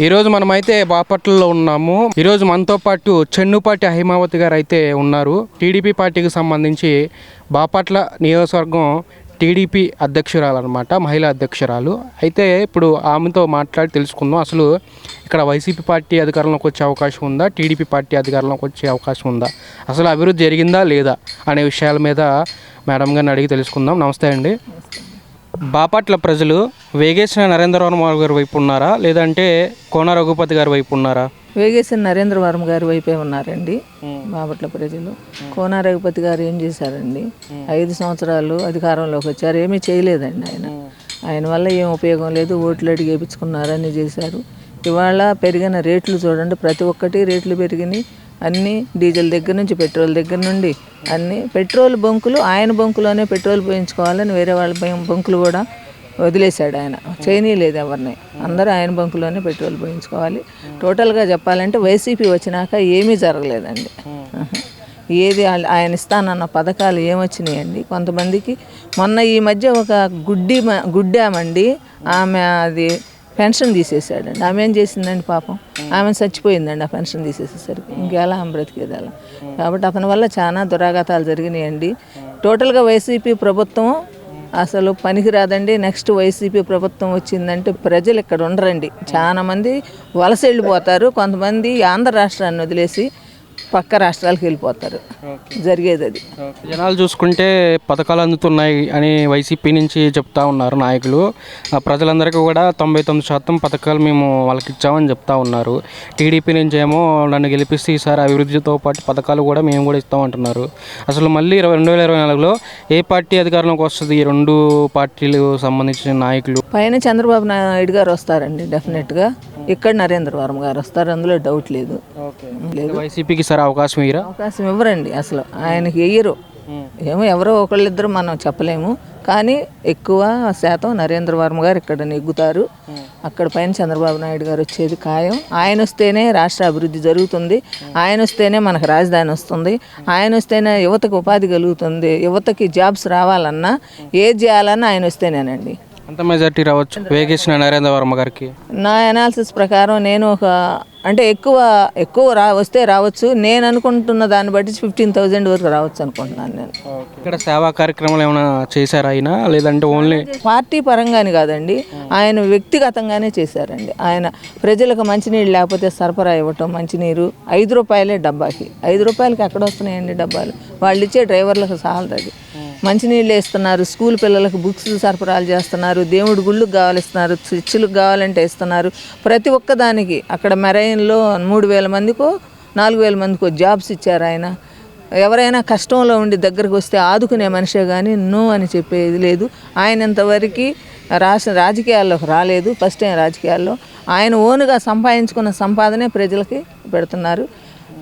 ఈరోజు మనమైతే బాపట్లలో ఉన్నాము. ఈరోజు మనతో పాటు చెన్నుపాటి హైమావతి గారు అయితే ఉన్నారు. టీడీపీ పార్టీకి సంబంధించి బాపట్ల నియోజకవర్గం టీడీపీ అధ్యక్షురాలు అనమాట, మహిళా అధ్యక్షురాలు. అయితే ఇప్పుడు ఆమెతో మాట్లాడి తెలుసుకుందాం, అసలు ఇక్కడ వైసీపీ పార్టీ అధికారంలోకి వచ్చే అవకాశం ఉందా, టీడీపీ పార్టీ అధికారంలోకి వచ్చే అవకాశం ఉందా, అసలు అభివృద్ధి జరిగిందా లేదా అనే విషయాల మీద మేడం గారిని అడిగి తెలుసుకుందాం. నమస్తే అండి. బాపట్ల ప్రజలు వేగేసిన నరేంద్రవర్మ గారి వైపు ఉన్నారా, లేదంటే కోన రఘుపతి గారి వైపు ఉన్నారా? వేగేసిన నరేంద్రవర్మ గారి వైపే ఉన్నారండి బాపట్ల ప్రజలు. కోన రఘుపతి గారు ఏం చేశారండి? 5 సంవత్సరాలు అధికారంలోకి వచ్చారు, ఏమీ చేయలేదండి. ఆయన వల్ల ఏం ఉపయోగం లేదు. ఓట్లు అడిగి వేయించుకున్నారని చేశారు. ఇవాళ పెరిగిన రేట్లు చూడండి, ప్రతి ఒక్కటి రేట్లు పెరిగినాయి. అన్నీ డీజిల్ దగ్గర నుంచి పెట్రోల్ దగ్గర నుండి అన్నీ. పెట్రోల్ బంకులు ఆయన బంకులోనే పెట్రోల్ పోయించుకోవాలని వేరే వాళ్ళ బంకులు కూడా వదిలేశాడు ఆయన, చేయనీయలేదు ఎవరిని. అందరూ ఆయన బంకులోనే పెట్రోల్ పోయించుకోవాలి. టోటల్గా చెప్పాలంటే వైసీపీ వచ్చినాక ఏమీ జరగలేదండి. ఏది ఆయన ఇస్తానన్న పథకాలు ఏమొచ్చినాయండి? కొంతమందికి మొన్న ఈ మధ్య ఒక గుడ్డామండి, ఆమె అది పెన్షన్ తీసేసాడండి. ఆమె ఏం చేసిందండి పాపం? ఆమె చచ్చిపోయిందండి ఆ పెన్షన్ తీసేసేసరికి. ఇంకెలా ఆమె బ్రతికేది అలా? కాబట్టి అతని వల్ల చాలా దురాఘాతాలు జరిగినాయండి. టోటల్గా వైసీపీ ప్రభుత్వం అసలు పనికిరాదండి. నెక్స్ట్ వైసీపీ ప్రభుత్వం వచ్చిందంటే ప్రజలు ఇక్కడ ఉండరండి. చాలా మంది వలస వెళ్ళిపోతారు. కొంతమంది ఆంధ్ర రాష్ట్రాన్ని వదిలేసి పక్క రాష్ట్రాలకు వెళ్ళిపోతారు. జరిగేది అది. జనాలు చూసుకుంటే పథకాలు అందుతున్నాయి అని వైసీపీ నుంచి చెప్తా ఉన్నారు నాయకులు. ప్రజలందరికీ కూడా 99% పథకాలు మేము వాళ్ళకి ఇచ్చామని చెప్తా ఉన్నారు. టీడీపీ నుంచి ఏమో నన్ను గెలిపిస్తే ఈసారి అభివృద్ధితో పాటు పథకాలు కూడా మేము కూడా ఇస్తామంటున్నారు. అసలు మళ్ళీ 2024లో ఏ పార్టీ అధికారంలోకి వస్తుంది? ఈ 2 పార్టీలు సంబంధించిన నాయకులు పైన చంద్రబాబు నాయుడు గారు వస్తారండి డెఫినెట్గా. ఇక్కడ నరేంద్రవర్మ గారు వస్తారు, అందులో డౌట్ లేదు. వైసీపీకి సరే అవకాశం ఇవ్వరా? అవకాశం ఇవ్వరండి, అసలు ఆయనకి వెయ్యరు. ఏమో ఎవరో ఒకళ్ళిద్దరు మనం చెప్పలేము, కానీ ఎక్కువ శాతం నరేంద్రవర్మ గారు ఇక్కడ నెగ్గుతారు. అక్కడ పైన చంద్రబాబు నాయుడు గారు వచ్చేది ఖాయం. ఆయన వస్తేనే రాష్ట్ర అభివృద్ధి జరుగుతుంది, ఆయన వస్తేనే మనకు రాజధాని వస్తుంది, ఆయన వస్తేనే యువతకు ఉపాధి కలుగుతుంది, యువతకి జాబ్స్ రావాలన్నా ఏది చేయాలన్నా ఆయన వస్తేనేనండి. అంత మెజార్టీ రావచ్చు వేగేసిన నరేంద్రవర్మ గారికి? నా అనాలిసిస్ ప్రకారం నేను అంటే ఎక్కువ వస్తే రావచ్చు. నేను అనుకుంటున్న దాన్ని బట్టి 15,000 వరకు రావచ్చు అనుకుంటున్నాను నేను. ఇక్కడ సేవా కార్యక్రమాలు ఏమైనా చేశారా ఆయన, లేదంటే ఓన్లీ పార్టీ పరంగానే కాదండి, ఆయన వ్యక్తిగతంగానే చేశారండి. ఆయన ప్రజలకు మంచినీళ్ళు లేకపోతే సరఫరా ఇవ్వటం, మంచినీరు 5 రూపాయలే డబ్బాకి. 5 రూపాయలకి ఎక్కడ వస్తున్నాయండి డబ్బాలు? వాళ్ళు ఇచ్చే డ్రైవర్లకు సాలదు. మంచినీళ్ళు ఇస్తున్నారు, స్కూల్ పిల్లలకు బుక్స్ సరఫరాలు చేస్తున్నారు, దేవుడి గుళ్ళకు కావాలిస్తున్నారు, చర్చిలకు కావాలంటే ఇస్తున్నారు. ప్రతి ఒక్కదానికి అక్కడ మెరైన్లో 3,000 మందికో 4,000 మందికో జాబ్స్ ఇచ్చారు ఆయన. ఎవరైనా కష్టంలో ఉండి దగ్గరకు వస్తే ఆదుకునే మనిషే కానీ నో అని చెప్పేది లేదు. ఆయన ఇంతవరకు రాజకీయాల్లోకి రాలేదు, ఫస్ట్ టైం రాజకీయాల్లో. ఆయన ఓనుగా సంపాదించుకున్న సంపాదనే ప్రజలకి పెడుతున్నారు.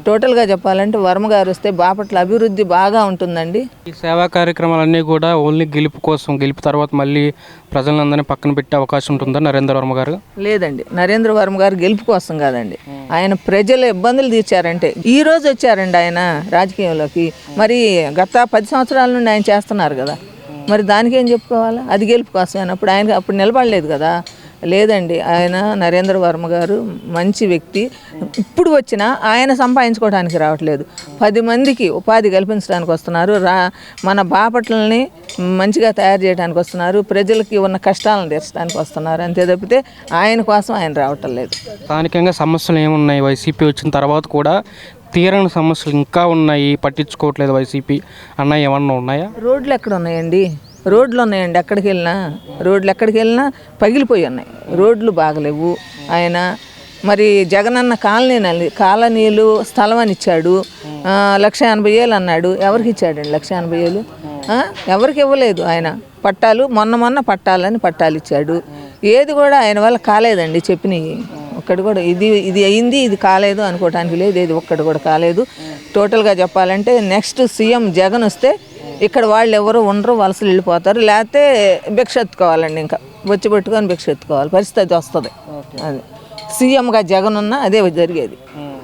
టోటల్గా చెప్పాలంటే వర్మ గారు వస్తే బాపట్ల అభివృద్ధి బాగా ఉంటుందండి. ఈ సేవా కార్యక్రమాలన్నీ కూడా ఓన్లీ గెలుపు కోసం, గెలుపు తర్వాత మళ్ళీ ప్రజలందరినీ పక్కన పెట్టే అవకాశం ఉంటుందా నరేంద్రవర్మ గారు? లేదండి, నరేంద్రవర్మ గారు గెలుపు కోసం కాదండి, ఆయన ప్రజల ఇబ్బందులు తీర్చారంటే. ఈ రోజు వచ్చారండి ఆయన రాజకీయంలోకి. మరి గత 10 సంవత్సరాల నుండి ఆయన చేస్తున్నారు కదా, మరి దానికి ఏం చెప్పుకోవాలా? అది గెలుపు కోసం అయినప్పుడు ఆయన అప్పుడు నిలబడలేదు కదా. లేదండి, ఆయన నరేంద్రవర్మ గారు మంచి వ్యక్తి. ఇప్పుడు వచ్చినా ఆయన సంపాదించుకోవడానికి రావట్లేదు, 10 మందికి ఉపాధి కల్పించడానికి వస్తున్నారు, మన బాపట్లని మంచిగా తయారు చేయడానికి వస్తున్నారు, ప్రజలకి ఉన్న కష్టాలను తీర్చడానికి వస్తున్నారు. అంతే తప్పితే ఆయన కోసం ఆయన రావటం లేదు. స్థానికంగా సమస్యలు ఏమున్నాయి? వైసీపీ వచ్చిన తర్వాత కూడా తీరని సమస్యలు ఇంకా ఉన్నాయి, పట్టించుకోవట్లేదు వైసీపీ అన్న ఏమన్నా ఉన్నాయా? రోడ్లు ఎక్కడ ఉన్నాయండి? రోడ్లు ఉన్నాయండి, ఎక్కడికి వెళ్ళినా పగిలిపోయి ఉన్నాయి. రోడ్లు బాగలేవు. ఆయన మరి జగనన్న కాలనీలు స్థలం అని ఇచ్చాడు, 1,80,000 అన్నాడు. ఎవరికి ఇచ్చాడండి 1,80,000? ఎవరికి ఇవ్వలేదు. ఆయన పట్టాలు మొన్న పట్టాలని పట్టాలు ఇచ్చాడు. ఏది కూడా ఆయన వల్ల కాలేదండి. చెప్పినవి ఒక్కటి కూడా ఇది అయింది, ఇది కాలేదు అనుకోవటానికి లేదు. ఏది ఒక్కటి కూడా కాలేదు. టోటల్గా చెప్పాలంటే నెక్స్ట్ సీఎం జగన్ వస్తే ఇక్కడ వాళ్ళు ఎవరు ఉండరు, వలసలు వెళ్ళిపోతారు, లేకపోతే భిక్ష ఎత్తుకోవాలండి. ఇంకా వచ్చి పెట్టుకొని భిక్ష ఎత్తుకోవాలి పరిస్థితి వస్తుంది. అది సీఎంగా జగన్ ఉన్నా అదే జరిగేది.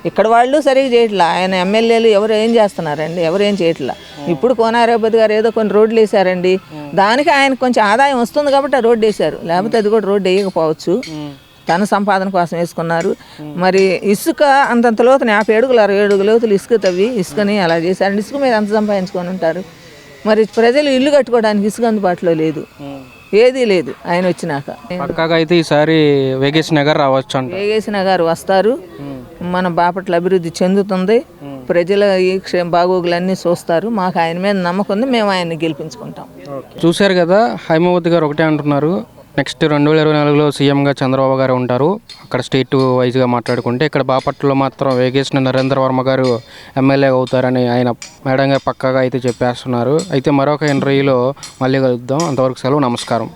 ఇక్కడ వాళ్ళు సరిగ్గా చేయట్లా. ఆయన ఎమ్మెల్యేలు ఎవరు ఏం చేస్తున్నారండి? ఎవరు ఏం చేయట్లా. ఇప్పుడు కోనారాపతి గారు ఏదో కొన్ని రోడ్లు వేసారండి, దానికి ఆయనకు కొంచెం ఆదాయం వస్తుంది కాబట్టి ఆ రోడ్డు వేశారు, లేకపోతే అది కూడా రోడ్డు వేయకపోవచ్చు. తన సంపాదన కోసం వేసుకున్నారు. మరి ఇసుక అంతంత లోతుని 50 అడుగులు 60 అడుగుల లోతులు ఇసుక తవ్వి ఇసుకని అలా చేశారు. ఇసుక మీద ఎంత సంపాదించుకొని ఉంటారు. మరి ప్రజలు ఇల్లు కట్టుకోవడానికి ఇసుక అందుబాటులో లేదు, ఏదీ లేదు ఆయన వచ్చినాక. పక్కాగా అయితే ఈసారి వేగేష్ నగర్ రావచ్చు అంట. వేగేష్ నగర్ వస్తారు, మన బాపట్ల అభివృద్ధి చెందుతుంది, ప్రజల ఈ బాగోగులన్నీ చూస్తారు. మాకు ఆయన మీద నమ్మకం ఉంది, మేము ఆయన్ని గెలిపించుకుంటాం. చూశారు కదా, హైమావతి గారు ఒకటే అంటున్నారు, నెక్స్ట్ 2024లో సీఎంగా చంద్రబాబు గారు ఉంటారు. అక్కడ స్టేట్ వైజ్గా మాట్లాడుకుంటే ఇక్కడ బాపట్లలో మాత్రం వేగేష్ నరేంద్ర వర్మ గారు ఎమ్మెల్యే అవుతారని ఆయన మేడంగా పక్కాగా అయితే చెప్పేస్తున్నారు. అయితే మరొక ఇంటర్వ్యూలో మళ్ళీ కలుద్దాం. అంతవరకు సెలవు, నమస్కారం.